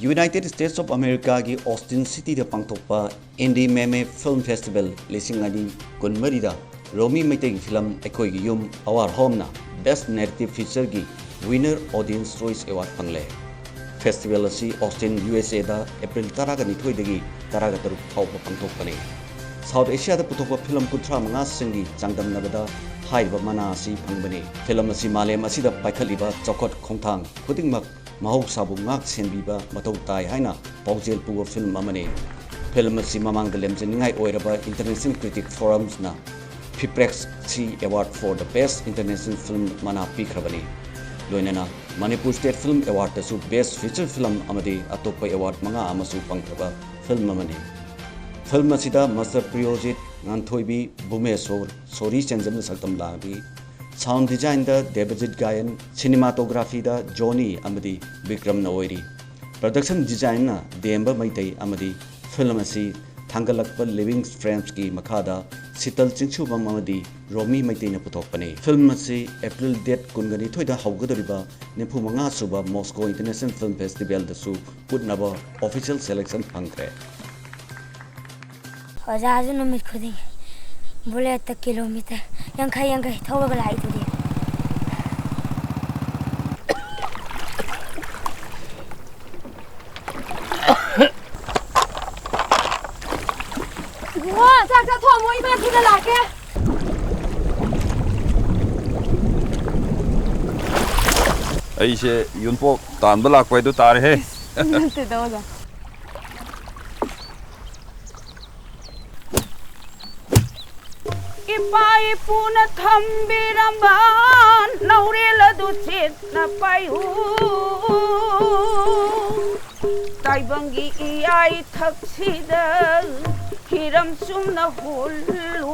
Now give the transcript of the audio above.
United States of America की Austin City दा पांगथोकपा इंडी मेमे film festival लिसिंग अनी कुनमरी दा रोमी मैतेई फिल्म अखोइगी युम अवार्ड होमना बेस्ट नैरेटिव फीचर की विनर ऑडियंस चॉइस अवार्ड फंगले फेस्टिवल असी ऑस्टिन USA दा अप्रैल 12 दगी 13 फाउबा पांगथोकपने साउथ एशिया दा पुथोकपा फिल्म 35 सिंगी चांगदमनबदा हाइबा मना असी फंगबने फिल्म असी मालेम असी दा पाइखलिबा चौखट खोंथांग खुदिंगमक mahousabu ngak senbiba matou tai haina paujel puwa film amane film si mamang lemjeningai oiraba international critic forums na fiprex C award for the best international film mana pikrabani loinana Manipur state film award tasu best feature film amadi atoppa award manga amasu pangkraba film amane film asida master project nganthoibi bumesor sori chenjam saktam labi Sound design da Devajit Gayan, cinematography da Johnny amadi Vikram Naoiri. Production design na Demba Meitei amadi film asi Fanglakle living frames ki makhada Sital Chingchubam amadi Romi Meitei na puthokpane. Film asi April date kungani thoida haugadoriba Nephu manga suba Moscow International Film Festival da su putnaba official selection phangkre. Azazu no mit khudi बोले तक kilometre यंखै थौबा लाई तुदे वा जा थो मोई बा तुदे लाके ऐसे युनपो तानबा लाक्वै दु तार हे नते दोजा Ipai puna thambiramban naurela du chitna payu taibangi iai thaksida hiram sumna hulu